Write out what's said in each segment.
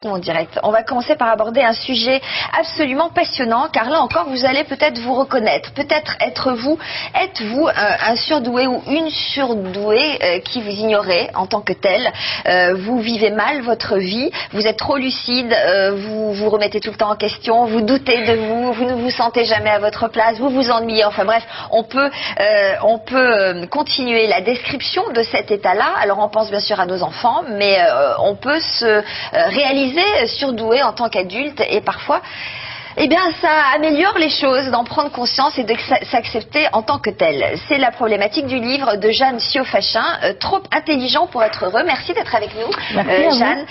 En direct. On va commencer par aborder un sujet absolument passionnant, car là encore vous allez peut-être vous reconnaître, peut-être êtes-vous un surdoué ou une surdouée qui vous ignorez en tant que tel. Vous vivez mal votre vie, vous êtes trop lucide, vous vous remettez tout le temps en question, vous doutez de vous, vous ne vous sentez jamais à votre place, vous vous ennuyez, enfin bref, on peut continuer la description de cet état-là. Alors on pense bien sûr à nos enfants, mais on peut se réaliser surdoué en tant qu'adulte, et parfois eh bien, ça améliore les choses d'en prendre conscience et de s'accepter en tant que tel. C'est la problématique du livre de Jeanne Siofachin, Trop intelligent pour être heureux. Merci d'être avec nous, Jeanne.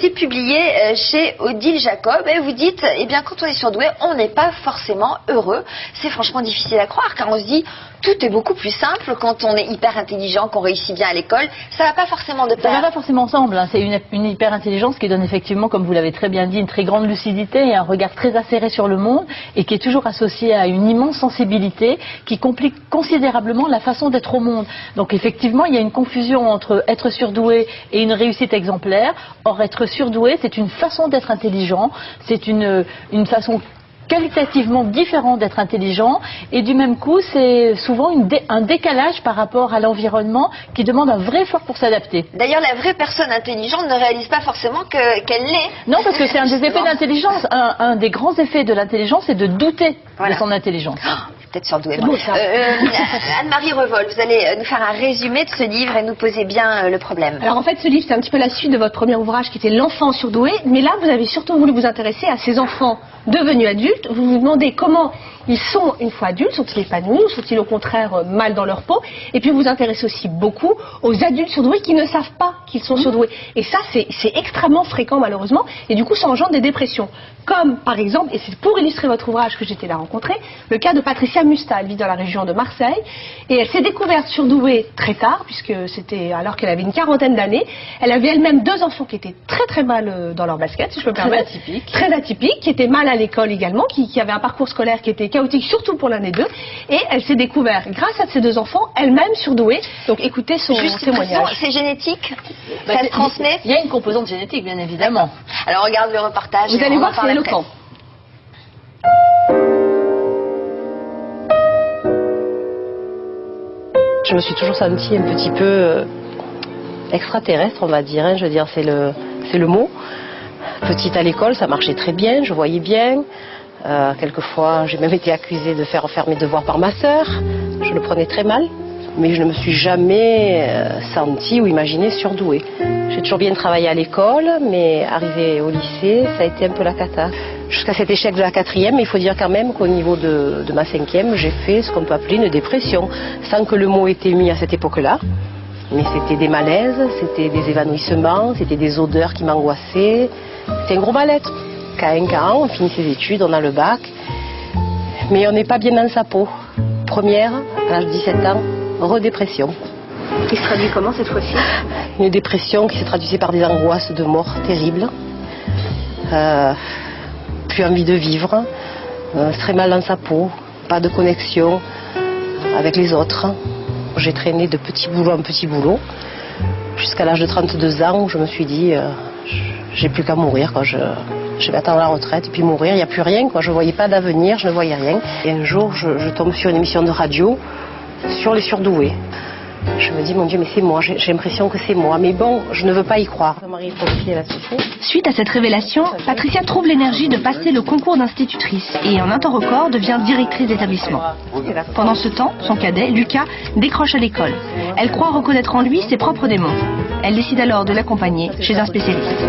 C'est publié chez Odile Jacob, et vous dites, eh bien, quand on est surdoué, on n'est pas forcément heureux. C'est franchement difficile à croire, car on se dit, tout est beaucoup plus simple quand on est hyper intelligent, qu'on réussit bien à l'école. Ça va pas forcément de pair. Ça va pas forcément ensemble. Hein. C'est une hyper intelligence qui donne effectivement, comme vous l'avez très bien dit, une très grande lucidité et un regard très acéré sur le monde, et qui est toujours associée à une immense sensibilité qui complique considérablement la façon d'être au monde. Donc effectivement, il y a une confusion entre être surdoué et une réussite exemplaire. Or, être surdoué, c'est une façon d'être intelligent, c'est une façon qualitativement différent d'être intelligent, et du même coup c'est souvent un décalage par rapport à l'environnement qui demande un vrai effort pour s'adapter. D'ailleurs, la vraie personne intelligente ne réalise pas forcément qu'elle l'est. Non, parce que c'est un des effets d'intelligence. Un des grands effets de l'intelligence, c'est de douter de son intelligence. Peut-être surdoué. Anne-Marie Revol, vous allez nous faire un résumé de ce livre et nous poser bien le problème. Alors en fait, ce livre, c'est un petit peu la suite de votre premier ouvrage qui était L'enfant surdoué, mais là, vous avez surtout voulu vous intéresser à ces enfants devenus adultes. Vous vous demandez comment ils sont une fois adultes, sont-ils épanouis ou sont-ils au contraire mal dans leur peau? Et puis vous vous intéressez aussi beaucoup aux adultes surdoués qui ne savent pas qu'ils sont surdoués. Et ça, c'est extrêmement fréquent malheureusement, et du coup ça engendre des dépressions. Comme par exemple, et c'est pour illustrer votre ouvrage que j'étais là rencontrer, le cas de Patricia Musta. Elle vit dans la région de Marseille, et elle s'est découverte surdouée très tard, puisque c'était alors qu'elle avait une quarantaine d'années. Elle avait elle-même 2 enfants qui étaient très mal dans leur basket, si je peux me permettre. Très atypiques, qui étaient mal à l'école également, qui avaient un parcours scolaire qui était chaotique, surtout pour l'année 2, et elle s'est découverte, grâce à ces 2 enfants, elle-même surdouée. Donc écoutez son témoignage. C'est génétique? Ça se transmet? Il y a une composante génétique, bien évidemment. Alors on regarde le reportage. Vous allez voir, c'est éloquent. Je me suis toujours sentie un petit peu extraterrestre, on va dire. Hein. Je veux dire, c'est le mot. Petite à l'école, ça marchait très bien, je voyais bien. Quelquefois, j'ai même été accusée de faire mes devoirs par ma sœur. Je le prenais très mal, mais je ne me suis jamais sentie ou imaginée surdouée. J'ai toujours bien travaillé à l'école, mais arrivé au lycée, ça a été un peu la cata. Jusqu'à cet échec de la 4e, il faut dire quand même qu'au niveau de ma 5e, j'ai fait ce qu'on peut appeler une dépression, sans que le mot ait été mis à cette époque-là. Mais c'était des malaises, c'était des évanouissements, c'était des odeurs qui m'angoissaient. C'était un gros mal-être. K1, on finit ses études, on a le bac, mais on n'est pas bien dans sa peau. Première, à l'âge de 17 ans, redépression. Qui se traduit comment cette fois-ci? Une dépression qui se traduisait par des angoisses de mort terribles. Plus envie de vivre, très mal dans sa peau, pas de connexion avec les autres. J'ai traîné de petit boulot en petit boulot, jusqu'à l'âge de 32 ans où je me suis dit, j'ai plus qu'à mourir, quoi. Je vais attendre la retraite et puis mourir, il n'y a plus rien, quoi. Je ne voyais pas d'avenir, je ne voyais rien. Et un jour, je tombe sur une émission de radio sur les surdoués. Je me dis, mon Dieu, mais c'est moi, j'ai l'impression que c'est moi. Mais bon, je ne veux pas y croire. Suite à cette révélation, Patricia trouve l'énergie de passer le concours d'institutrice et en un temps record devient directrice d'établissement. Pendant ce temps, son cadet, Lucas, décroche à l'école. Elle croit reconnaître en lui ses propres démons. Elle décide alors de l'accompagner chez un spécialiste.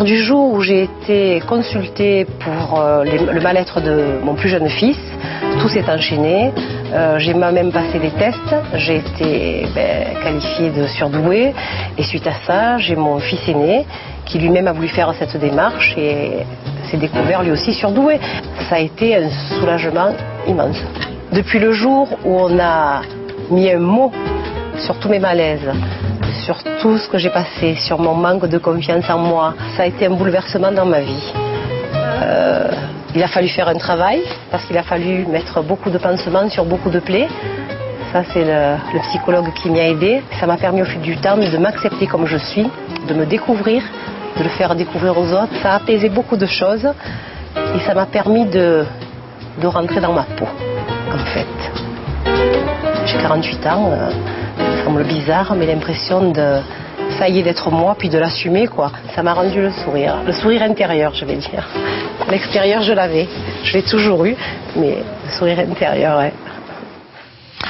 Du jour où j'ai été consultée pour le mal-être de mon plus jeune fils, tout s'est enchaîné. J'ai moi-même passé des tests, j'ai été qualifiée de surdouée, et suite à ça, j'ai mon fils aîné qui lui-même a voulu faire cette démarche et s'est découvert lui aussi surdoué. Ça a été un soulagement immense. Depuis le jour où on a mis un mot sur tous mes malaises, sur tout ce que j'ai passé, sur mon manque de confiance en moi, ça a été un bouleversement dans ma vie. Il a fallu faire un travail, parce qu'il a fallu mettre beaucoup de pansements sur beaucoup de plaies. Ça, c'est le psychologue qui m'y a aidé. Ça m'a permis au fil du temps de m'accepter comme je suis, de me découvrir de le faire découvrir aux autres, ça a apaisé beaucoup de choses et ça m'a permis de rentrer dans ma peau, en fait. J'ai 48 ans, ça semble bizarre, mais l'impression ça y est, d'être moi, puis de l'assumer, quoi. Ça m'a rendu le sourire intérieur, je vais dire. L'extérieur, je l'avais, je l'ai toujours eu, mais le sourire intérieur, ouais.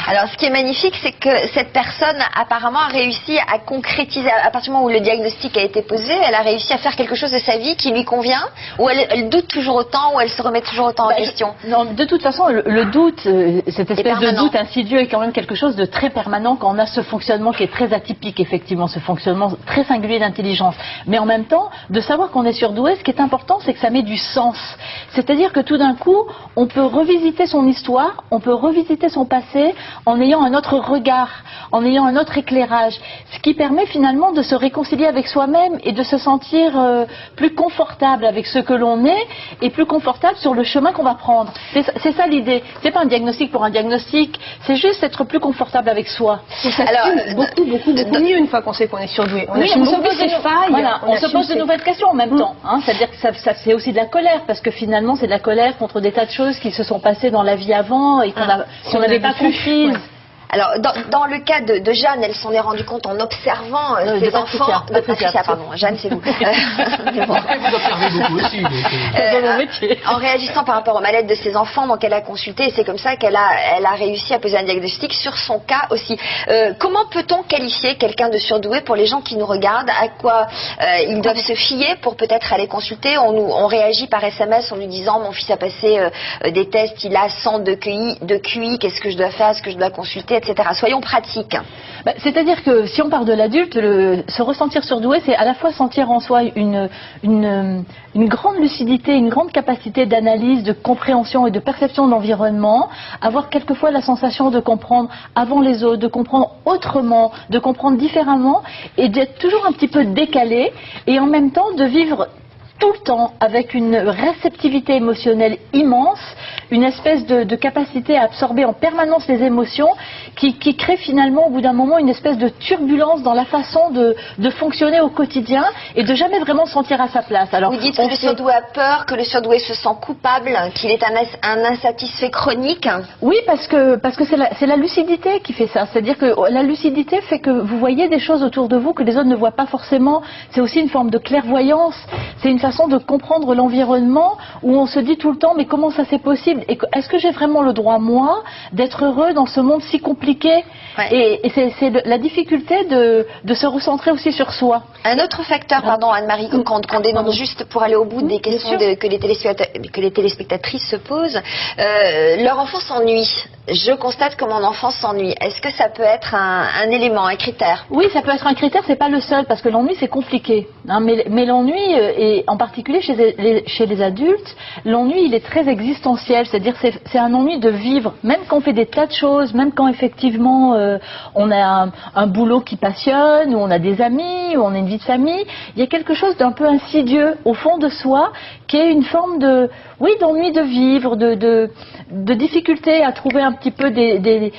Alors, ce qui est magnifique, c'est que cette personne, apparemment, a réussi à concrétiser, à partir du moment où le diagnostic a été posé, elle a réussi à faire quelque chose de sa vie qui lui convient, ou elle doute toujours autant, ou elle se remet toujours autant en question. Non, de toute façon, le doute, cette espèce de doute insidieux est quand même quelque chose de très permanent quand on a ce fonctionnement qui est très atypique, effectivement, ce fonctionnement très singulier d'intelligence. Mais en même temps, de savoir qu'on est surdoué, ce qui est important, c'est que ça met du sens. C'est-à-dire que tout d'un coup, on peut revisiter son histoire, on peut revisiter son passé, en ayant un autre regard, en ayant un autre éclairage, ce qui permet finalement de se réconcilier avec soi-même et de se sentir plus confortable avec ce que l'on est et plus confortable sur le chemin qu'on va prendre. C'est ça l'idée. C'est pas un diagnostic pour un diagnostic, c'est juste être plus confortable avec soi. Et ça beaucoup mieux une fois qu'on sait qu'on est surdoué. On se pose de nouvelles questions en même temps. Hein. C'est-à-dire que ça c'est aussi de la colère, parce que finalement c'est de la colère contre des tas de choses qui se sont passées dans la vie avant et qu'on n'avait pas compris. Ouais. Alors, dans le cas de Jeanne, elle s'en est rendue compte en observant ses enfants. De Patricia, pardon. Jeanne, c'est vous. Bon. Vous observez beaucoup aussi. En réagissant par rapport au mal-être de ses enfants, donc elle a consulté et c'est comme ça qu'elle a réussi à poser un diagnostic sur son cas aussi. Comment peut-on qualifier quelqu'un de surdoué pour les gens qui nous regardent? À quoi ils doivent se fier pour peut-être aller consulter? On réagit par SMS en lui disant mon fils a passé des tests, il a 100 de QI, qu'est-ce que je dois faire, est-ce que je dois consulter, etc. Soyons pratiques. C'est-à-dire que si on part de l'adulte, se ressentir surdoué, c'est à la fois sentir en soi une grande lucidité, une grande capacité d'analyse, de compréhension et de perception de l'environnement, avoir quelquefois la sensation de comprendre avant les autres, de comprendre autrement, de comprendre différemment et d'être toujours un petit peu décalé et en même temps de vivre tout le temps avec une réceptivité émotionnelle immense, une espèce de capacité à absorber en permanence les émotions qui crée finalement au bout d'un moment une espèce de turbulence dans la façon de fonctionner au quotidien et de jamais vraiment se sentir à sa place. Alors, vous dites que le surdoué a peur, que le surdoué se sent coupable, qu'il est un insatisfait chronique. Oui, parce que c'est la lucidité qui fait ça. C'est-à-dire que la lucidité fait que vous voyez des choses autour de vous que les autres ne voient pas forcément. C'est aussi une forme de clairvoyance. C'est une façon de comprendre l'environnement où on se dit tout le temps mais comment ça c'est possible et est-ce que j'ai vraiment le droit moi d'être heureux dans ce monde si compliqué? Et c'est la difficulté de se recentrer aussi sur soi. Un autre facteur, pardon Anne-Marie, qu'on dénonce juste pour aller au bout des questions que les téléspectatrices se posent, leur enfant s'ennuie. Je constate que mon enfant s'ennuie. Est-ce que ça peut être un élément, un critère? Oui, ça peut être un critère, c'est pas le seul, parce que l'ennui c'est compliqué. Hein, mais l'ennui, et en particulier chez les adultes, l'ennui il est très existentiel, c'est-à-dire c'est un ennui de vivre, même quand on fait des tas de choses, même quand effectivement on a un boulot qui passionne, ou on a des amis, ou on a une vie de famille, il y a quelque chose d'un peu insidieux au fond de soi, qui est une forme d'ennui de vivre, de difficulté à trouver un petit peu des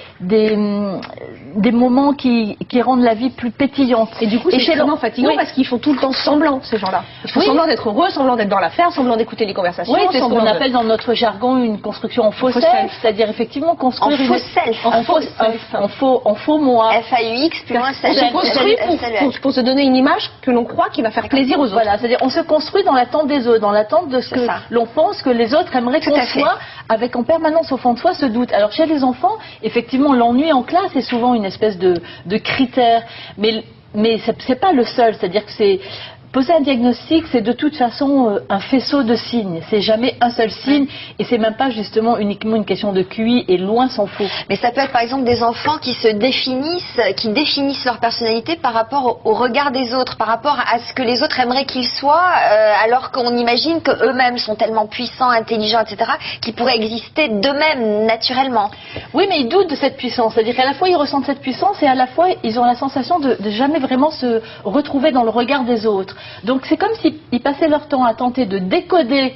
moments qui rendent la vie plus pétillante. Et du coup, c'est extrêmement fatigant parce qu'ils font tout le temps semblant, ces gens-là. Ils font semblant d'être heureux, semblant d'être dans l'affaire, semblant d'écouter les conversations. Oui, c'est ce qu'on appelle dans notre jargon une construction en faux self, c'est-à-dire effectivement construire en faux self. En faux moi. FAUX plus loin self. On se construit pour se donner une image que l'on croit qui va faire plaisir aux autres. Voilà, c'est-à-dire on se construit dans l'attente des autres, dans l'attente de ce que l'on pense que les autres aimeraient qu'on soit, avec en permanence au fond de soi ce doute. Alors chez les enfants, effectivement, l'ennui en classe est souvent une espèce de critère, mais c'est pas le seul, c'est-à-dire que c'est poser un diagnostic, c'est de toute façon un faisceau de signes. C'est jamais un seul signe et c'est même pas justement uniquement une question de QI et loin s'en faut. Mais ça peut être par exemple des enfants qui définissent leur personnalité par rapport au regard des autres, par rapport à ce que les autres aimeraient qu'ils soient, alors qu'on imagine qu'eux-mêmes sont tellement puissants, intelligents, etc., qu'ils pourraient exister d'eux-mêmes naturellement. Oui, mais ils doutent de cette puissance. C'est-à-dire qu'à la fois ils ressentent cette puissance et à la fois ils ont la sensation de jamais vraiment se retrouver dans le regard des autres. Donc c'est comme s'ils passaient leur temps à tenter de décoder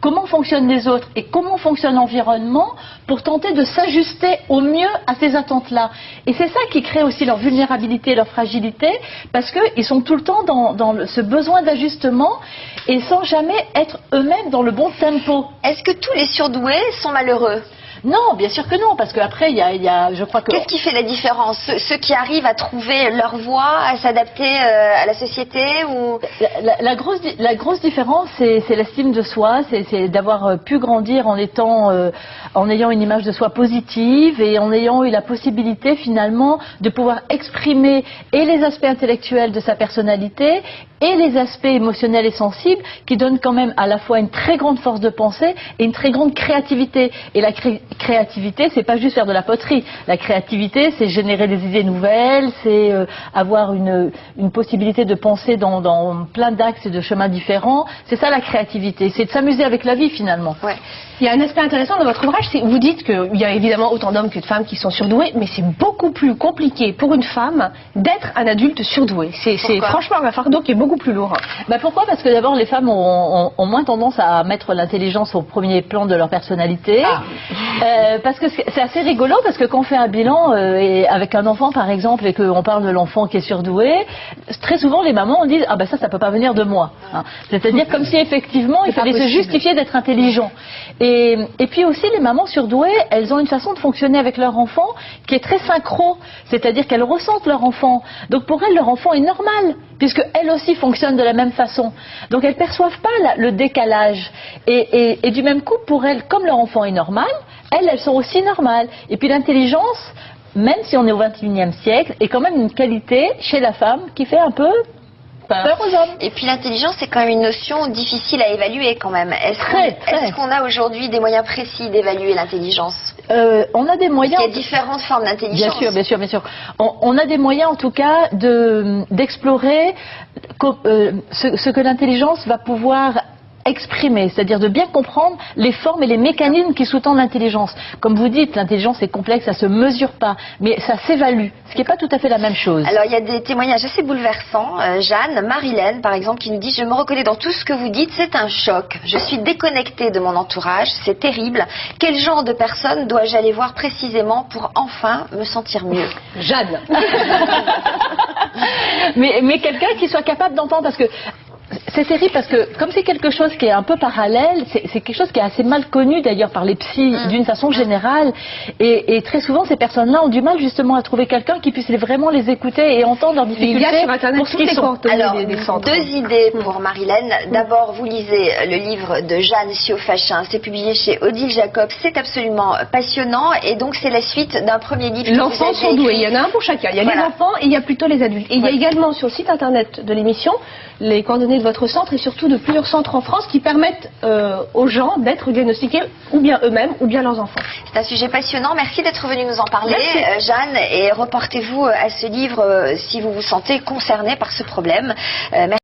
comment fonctionnent les autres et comment fonctionne l'environnement pour tenter de s'ajuster au mieux à ces attentes-là. Et c'est ça qui crée aussi leur vulnérabilité, leur fragilité, parce qu'ils sont tout le temps dans ce besoin d'ajustement et sans jamais être eux-mêmes dans le bon tempo. Est-ce que tous les surdoués sont malheureux? Non, bien sûr que non, parce qu'après, je crois que... Qu'est-ce qui fait la différence? Ceux qui arrivent à trouver leur voie, à s'adapter à la société ou... La grosse différence, c'est l'estime de soi, c'est d'avoir pu grandir en ayant une image de soi positive et en ayant eu la possibilité finalement de pouvoir exprimer et les aspects intellectuels de sa personnalité et les aspects émotionnels et sensibles qui donnent quand même à la fois une très grande force de pensée et une très grande créativité. Et la créativité, c'est pas juste faire de la poterie. La créativité, c'est générer des idées nouvelles, c'est avoir une possibilité de penser dans plein d'axes et de chemins différents. C'est ça la créativité, c'est de s'amuser avec la vie finalement. Ouais. Il y a un aspect intéressant dans votre ouvrage, c'est vous dites qu'il y a évidemment autant d'hommes que de femmes qui sont surdoués, mais c'est beaucoup plus compliqué pour une femme d'être un adulte surdoué. C'est franchement un fardeau qui est beaucoup plus lourd. Pourquoi? Parce que d'abord les femmes ont moins tendance à mettre l'intelligence au premier plan de leur personnalité. Parce que c'est assez rigolo, parce que quand on fait un bilan avec un enfant par exemple et qu'on parle de l'enfant qui est surdoué, très souvent les mamans disent ah ben ça peut pas venir de moi. C'est-à-dire comme si effectivement il fallait se justifier d'être intelligent. Et puis aussi les mamans surdouées, elles ont une façon de fonctionner avec leur enfant qui est très synchro, c'est-à-dire qu'elles ressentent leur enfant. Donc pour elles, leur enfant est normal, puisque elles aussi fonctionnent de la même façon. Donc elles perçoivent pas le décalage. Et du même coup, pour elles, comme leur enfant est normal, elles sont aussi normales. Et puis l'intelligence, même si on est au XXIe siècle, est quand même une qualité chez la femme qui fait un peu peur aux hommes. Et puis l'intelligence, c'est quand même une notion difficile à évaluer quand même. Est-ce qu'on a aujourd'hui des moyens précis d'évaluer l'intelligence? On a des moyens. Parce qu'il y a différentes formes d'intelligence. Bien sûr. On a des moyens en tout cas d'explorer ce que l'intelligence va pouvoir exprimer, c'est-à-dire de bien comprendre les formes et les mécanismes qui sous-tendent l'intelligence. Comme vous dites, l'intelligence est complexe, ça se mesure pas, mais ça s'évalue, ce qui n'est pas tout à fait la même chose. Alors il y a des témoignages assez bouleversants. Jeanne, Marilène par exemple, qui nous dit: je me reconnais dans tout ce que vous dites, c'est un choc. Je suis déconnectée de mon entourage, c'est terrible. Quel genre de personne dois-je aller voir précisément pour enfin me sentir mieux? Jeanne. mais quelqu'un qui soit capable d'entendre, parce que c'est terrible, parce que comme c'est quelque chose qui est un peu parallèle, c'est quelque chose qui est assez mal connu d'ailleurs par les psys d'une façon générale, et très souvent ces personnes-là ont du mal justement à trouver quelqu'un qui puisse vraiment les écouter et entendre leurs difficultés. Il y a sur Internet pour ce qu'ils sont. Alors, deux idées pour Marilène. D'abord, vous lisez le livre de Jeanne Siofachin, c'est publié chez Odile Jacob, c'est absolument passionnant, et donc c'est la suite d'un premier livre. L'enfant surdoué, il y en a un pour chacun. Il y a les enfants et il y a plutôt les adultes. Et il y a également sur le site internet de l'émission les coordonnées de votre centre et surtout de plusieurs centres en France qui permettent aux gens d'être diagnostiqués ou bien eux-mêmes ou bien leurs enfants. C'est un sujet passionnant. Merci d'être venue nous en parler, Jeanne, et reportez-vous à ce livre si vous vous sentez concerné par ce problème. Merci.